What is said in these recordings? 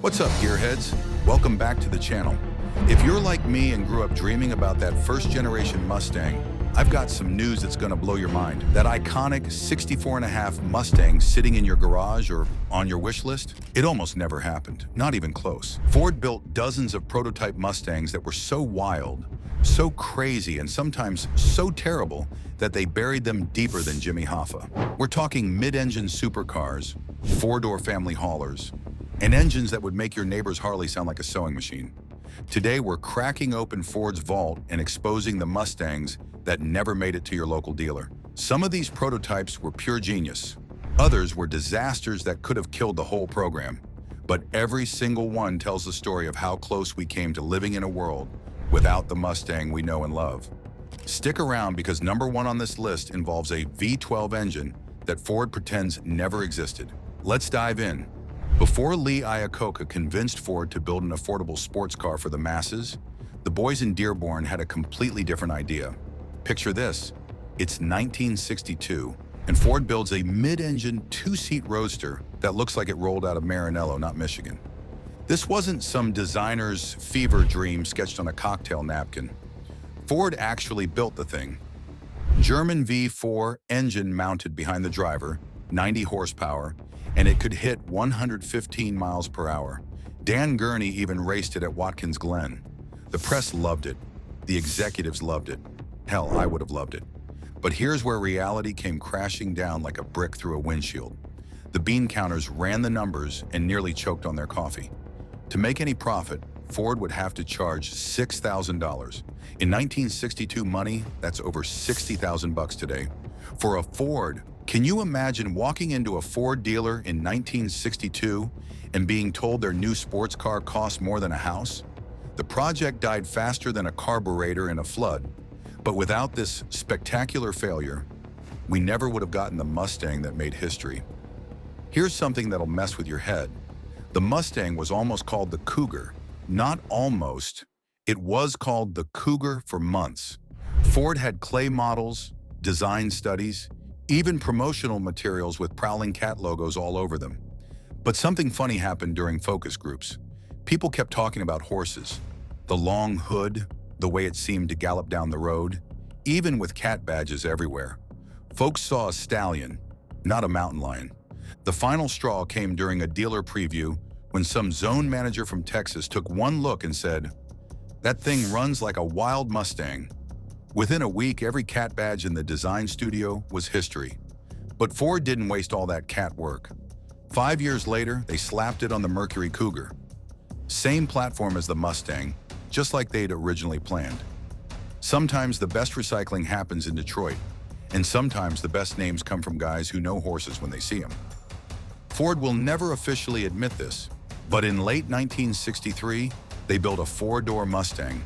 What's up, gearheads? Welcome back to the channel. If you're like me and grew up dreaming about that first-generation Mustang, I've got some news that's gonna blow your mind. That iconic 64.5 Mustang sitting in your garage or on your wish list? It almost never happened, not even close. Ford built dozens of prototype Mustangs that were so wild, so crazy, and sometimes so terrible that they buried them deeper than Jimmy Hoffa. We're talking mid-engine supercars, four-door family haulers, and engines that would make your neighbor's Harley sound like a sewing machine. Today, we're cracking open Ford's vault and exposing the Mustangs that never made it to your local dealer. Some of these prototypes were pure genius. Others were disasters that could have killed the whole program. But every single one tells the story of how close we came to living in a world without the Mustang we know and love. Stick around because number one on this list involves a V12 engine that Ford pretends never existed. Let's dive in. Before Lee Iacocca convinced Ford to build an affordable sports car for the masses, the boys in Dearborn had a completely different idea. Picture this, it's 1962, and Ford builds a mid-engine two-seat roadster that looks like it rolled out of Maranello, not Michigan. This wasn't some designer's fever dream sketched on a cocktail napkin. Ford actually built the thing. German V4 engine mounted behind the driver, 90 horsepower, and it could hit 115 miles per hour. Dan Gurney even raced it at Watkins Glen. The press loved it. The executives loved it. Hell, I would have loved it. But here's where reality came crashing down like a brick through a windshield. The bean counters ran the numbers and nearly choked on their coffee. To make any profit, Ford would have to charge $6,000. In 1962 money, that's over 60,000 bucks today. For a Ford, can you imagine walking into a Ford dealer in 1962 and being told their new sports car costs more than a house? The project died faster than a carburetor in a flood, but without this spectacular failure, we never would have gotten the Mustang that made history. Here's something that'll mess with your head. The Mustang was almost called the Cougar. Not almost, it was called the Cougar for months. Ford had clay models, design studies, even promotional materials with prowling cat logos all over them. But something funny happened during focus groups. People kept talking about horses, the long hood, the way it seemed to gallop down the road, even with cat badges everywhere. Folks saw a stallion, not a mountain lion. The final straw came during a dealer preview when some zone manager from Texas took one look and said, "That thing runs like a wild Mustang." Within a week, every cat badge in the design studio was history. But Ford didn't waste all that cat work. 5 years later, they slapped it on the Mercury Cougar. Same platform as the Mustang, just like they'd originally planned. Sometimes the best recycling happens in Detroit, and sometimes the best names come from guys who know horses when they see them. Ford will never officially admit this, but in late 1963, they built a four-door Mustang.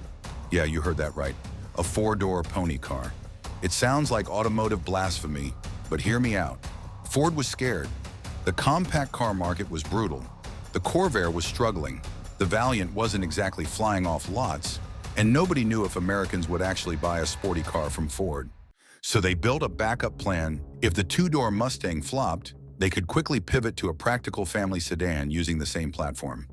Yeah, you heard that right. A four-door pony car. It sounds like automotive blasphemy, but hear me out. Ford was scared. The compact car market was brutal. The Corvair was struggling. The Valiant wasn't exactly flying off lots, and nobody knew if Americans would actually buy a sporty car from Ford. So they built a backup plan. If the two-door Mustang flopped, they could quickly pivot to a practical family sedan using the same platform.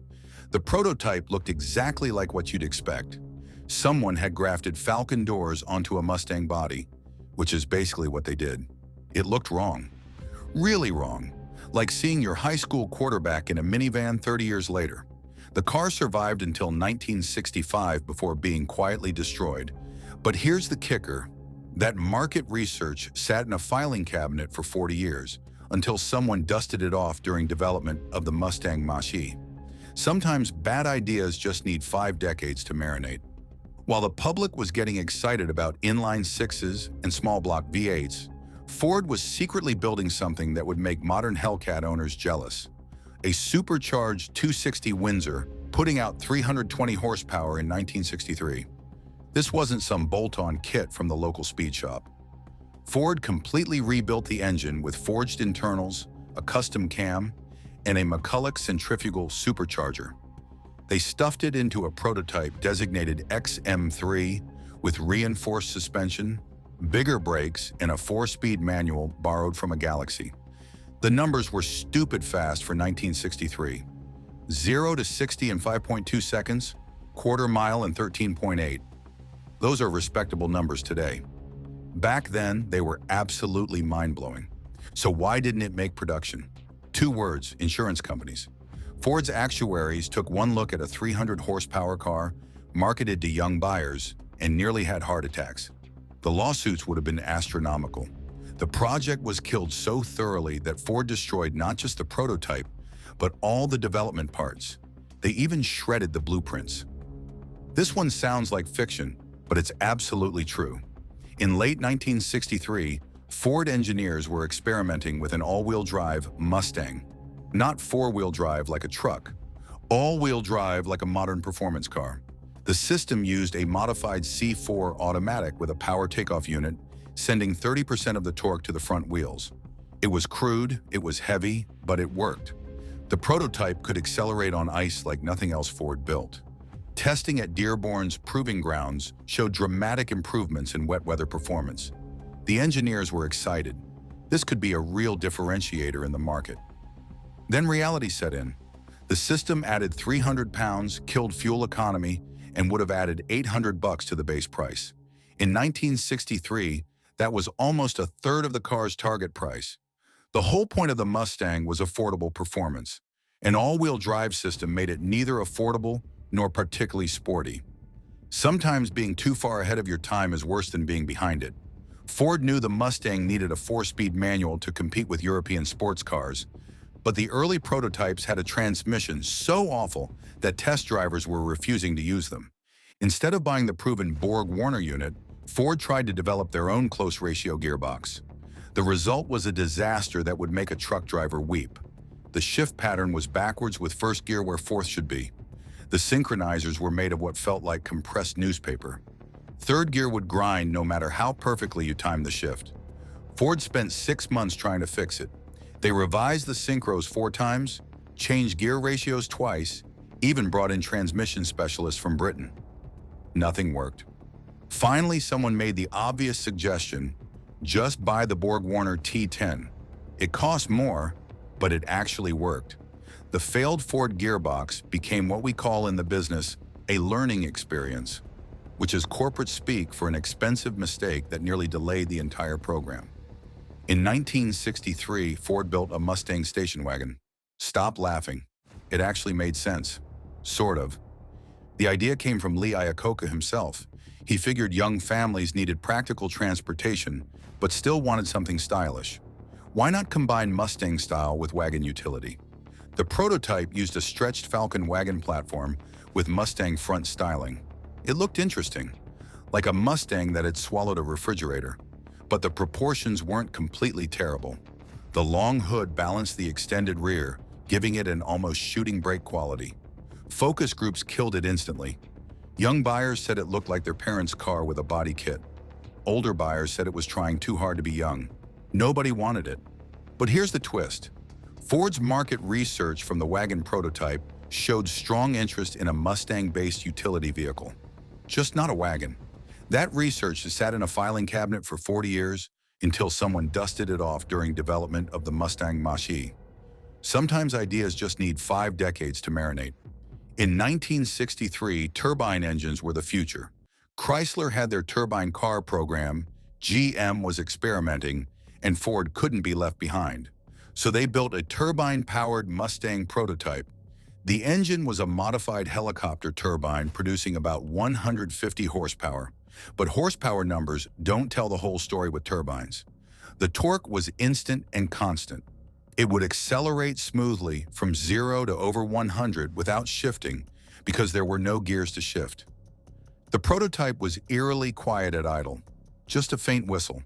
The prototype looked exactly like what you'd expect. Someone had grafted Falcon doors onto a Mustang body, which is basically what they did. It looked wrong. Really wrong. Like seeing your high school quarterback in a minivan 30 years later. The car survived until 1965 before being quietly destroyed. But here's the kicker. That market research sat in a filing cabinet for 40 years until someone dusted it off during development of the Mustang Mach-E. Sometimes bad ideas just need 5 decades to marinate. While the public was getting excited about inline sixes and small block V8s, Ford was secretly building something that would make modern Hellcat owners jealous. A supercharged 260 Windsor, putting out 320 horsepower in 1963. This wasn't some bolt-on kit from the local speed shop. Ford completely rebuilt the engine with forged internals, a custom cam, and a McCulloch centrifugal supercharger. They stuffed it into a prototype designated XM3 with reinforced suspension, bigger brakes, and a 4-speed manual borrowed from a Galaxy. The numbers were stupid fast for 1963. 0 to 60 in 5.2 seconds, quarter mile in 13.8. Those are respectable numbers today. Back then, they were absolutely mind-blowing. So why didn't it make production? Two words: insurance companies. Ford's actuaries took one look at a 300 horsepower car, marketed to young buyers, and nearly had heart attacks. The lawsuits would have been astronomical. The project was killed so thoroughly that Ford destroyed not just the prototype, but all the development parts. They even shredded the blueprints. This one sounds like fiction, but it's absolutely true. In late 1963, Ford engineers were experimenting with an all-wheel drive Mustang. Not four-wheel drive like a truck, all-wheel drive like a modern performance car. The system used a modified C4 automatic with a power takeoff unit, sending 30% of the torque to the front wheels. It was crude, it was heavy, but it worked. The prototype could accelerate on ice like nothing else Ford built. Testing at Dearborn's proving grounds showed dramatic improvements in wet weather performance. The engineers were excited. This could be a real differentiator in the market. Then reality set in. The system added 300 pounds, killed fuel economy, and would have added $800 to the base price. In 1963, that was almost a third of the car's target price. The whole point of the Mustang was affordable performance. An all-wheel drive system made it neither affordable nor particularly sporty. Sometimes being too far ahead of your time is worse than being behind it. Ford knew the Mustang needed a 4-speed manual to compete with European sports cars, but the early prototypes had a transmission so awful that test drivers were refusing to use them. Instead of buying the proven Borg-Warner unit, Ford tried to develop their own close-ratio gearbox. The result was a disaster that would make a truck driver weep. The shift pattern was backwards with first gear where fourth should be. The synchronizers were made of what felt like compressed newspaper. Third gear would grind no matter how perfectly you timed the shift. Ford spent 6 months trying to fix it. They revised the synchros 4 times, changed gear ratios twice, even brought in transmission specialists from Britain. Nothing worked. Finally, someone made the obvious suggestion: just buy the Borg-Warner T10. It cost more, but it actually worked. The failed Ford gearbox became what we call in the business a learning experience, which is corporate speak for an expensive mistake that nearly delayed the entire program. In 1963, Ford built a Mustang station wagon. Stop laughing. It actually made sense. Sort of. The idea came from Lee Iacocca himself. He figured young families needed practical transportation, but still wanted something stylish. Why not combine Mustang style with wagon utility? The prototype used a stretched Falcon wagon platform with Mustang front styling. It looked interesting, like a Mustang that had swallowed a refrigerator. But the proportions weren't completely terrible. The long hood balanced the extended rear, giving it an almost shooting brake quality. Focus groups killed it instantly. Young buyers said it looked like their parents' car with a body kit. Older buyers said it was trying too hard to be young. Nobody wanted it. But here's the twist. Ford's market research from the wagon prototype showed strong interest in a Mustang-based utility vehicle. Just not a wagon. That research has sat in a filing cabinet for 40 years until someone dusted it off during development of the Mustang Mach-E. Sometimes ideas just need 5 decades to marinate. In 1963, turbine engines were the future. Chrysler had their turbine car program, GM was experimenting, and Ford couldn't be left behind. So they built a turbine-powered Mustang prototype. The engine was a modified helicopter turbine producing about 150 horsepower. But horsepower numbers don't tell the whole story with turbines. The torque was instant and constant. It would accelerate smoothly from 0 to over 100 without shifting because there were no gears to shift. The prototype was eerily quiet at idle, just a faint whistle.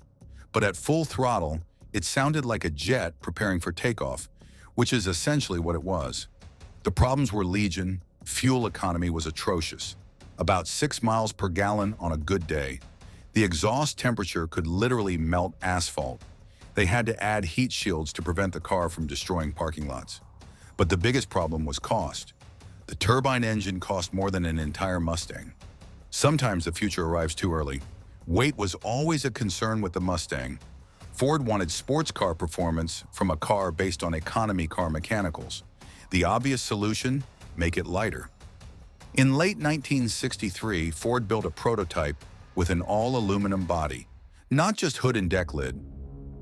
But at full throttle, it sounded like a jet preparing for takeoff, which is essentially what it was. The problems were legion. Fuel economy was atrocious. About 6 miles per gallon on a good day. The exhaust temperature could literally melt asphalt. They had to add heat shields to prevent the car from destroying parking lots. But the biggest problem was cost. The turbine engine cost more than an entire Mustang. Sometimes the future arrives too early. Weight was always a concern with the Mustang. Ford wanted sports car performance from a car based on economy car mechanicals. The obvious solution? make it lighter. In late 1963, Ford built a prototype with an all-aluminum body. Not just hood and deck lid,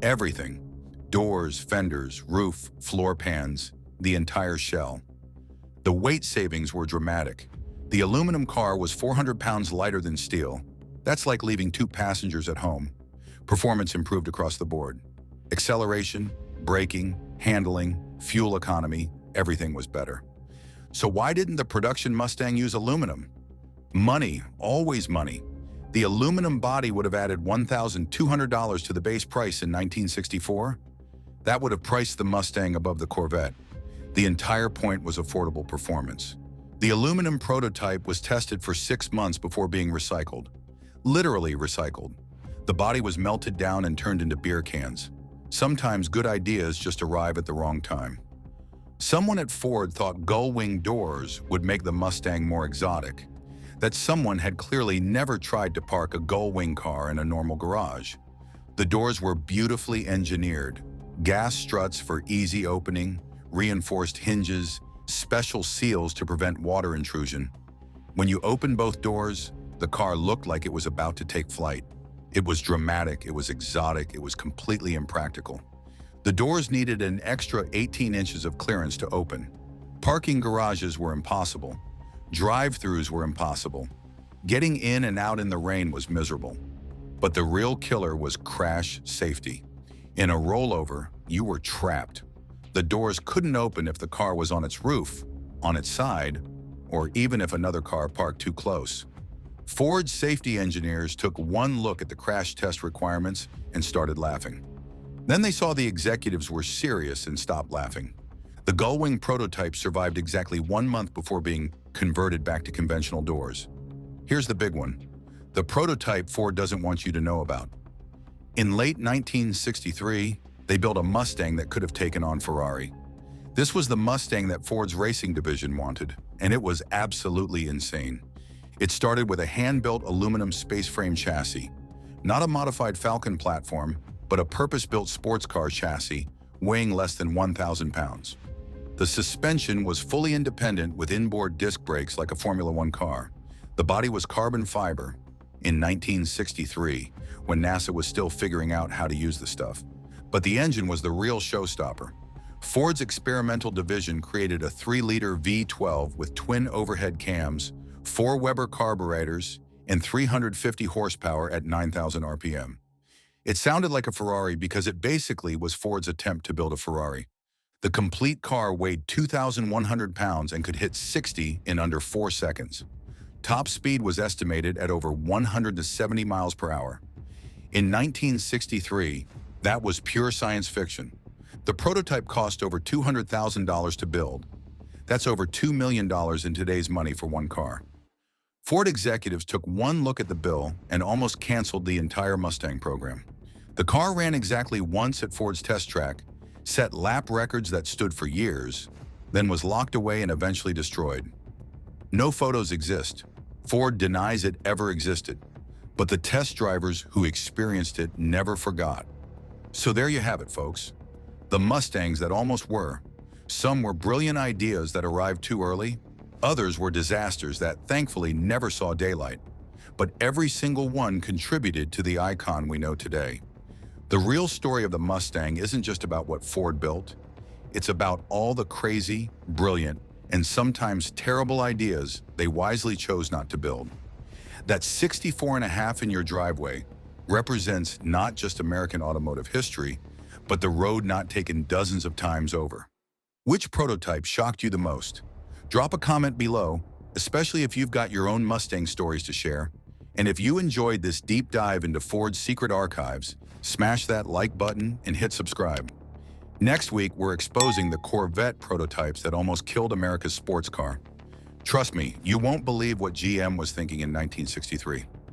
everything. Doors, fenders, roof, floor pans, the entire shell. The weight savings were dramatic. The aluminum car was 400 pounds lighter than steel. That's like leaving 2 passengers at home. Performance improved across the board. Acceleration, braking, handling, fuel economy, everything was better. So why didn't the production Mustang use aluminum? Money, always money. The aluminum body would have added $1,200 to the base price in 1964. That would have priced the Mustang above the Corvette. The entire point was affordable performance. The aluminum prototype was tested for 6 months before being recycled. Literally recycled. The body was melted down and turned into beer cans. Sometimes good ideas just arrive at the wrong time. Someone at Ford thought gull-wing doors would make the Mustang more exotic. That someone had clearly never tried to park a gull-wing car in a normal garage. The doors were beautifully engineered. Gas struts for easy opening, reinforced hinges, special seals to prevent water intrusion. When you opened both doors, the car looked like it was about to take flight. It was dramatic, it was exotic, it was completely impractical. The doors needed an extra 18 inches of clearance to open. Parking garages were impossible. Drive-throughs were impossible. Getting in and out in the rain was miserable. But the real killer was crash safety. In a rollover, you were trapped. The doors couldn't open if the car was on its roof, on its side, or even if another car parked too close. Ford's safety engineers took one look at the crash test requirements and started laughing. Then they saw the executives were serious and stopped laughing. The gull-wing prototype survived exactly 1 month before being converted back to conventional doors. Here's the big one. The prototype Ford doesn't want you to know about. In late 1963, they built a Mustang that could have taken on Ferrari. This was the Mustang that Ford's racing division wanted, and it was absolutely insane. It started with a hand-built aluminum space frame chassis, not a modified Falcon platform, but a purpose-built sports car chassis weighing less than 1,000 pounds. The suspension was fully independent with inboard disc brakes like a Formula One car. The body was carbon fiber in 1963, when NASA was still figuring out how to use the stuff. But the engine was the real showstopper. Ford's experimental division created a 3-liter V12 with twin overhead cams, 4 Weber carburetors, and 350 horsepower at 9,000 RPM. It sounded like a Ferrari because it basically was Ford's attempt to build a Ferrari. The complete car weighed 2,100 pounds and could hit 60 in under 4 seconds. Top speed was estimated at over 170 miles per hour. In 1963, that was pure science fiction. The prototype cost over $200,000 to build. That's over $2 million in today's money for one car. Ford executives took one look at the bill and almost canceled the entire Mustang program. The car ran exactly once at Ford's test track, set lap records that stood for years, then was locked away and eventually destroyed. No photos exist. Ford denies it ever existed, but the test drivers who experienced it never forgot. So there you have it, folks. The Mustangs that almost were. Some were brilliant ideas that arrived too early. Others were disasters that thankfully never saw daylight. But every single one contributed to the icon we know today. The real story of the Mustang isn't just about what Ford built. It's about all the crazy, brilliant, and sometimes terrible ideas they wisely chose not to build. That 64.5 in your driveway represents not just American automotive history, but the road not taken dozens of times over. Which prototype shocked you the most? Drop a comment below, especially if you've got your own Mustang stories to share. And if you enjoyed this deep dive into Ford's secret archives, smash that like button and hit subscribe. Next week, we're exposing the Corvette prototypes that almost killed America's sports car. Trust me, you won't believe what GM was thinking in 1963.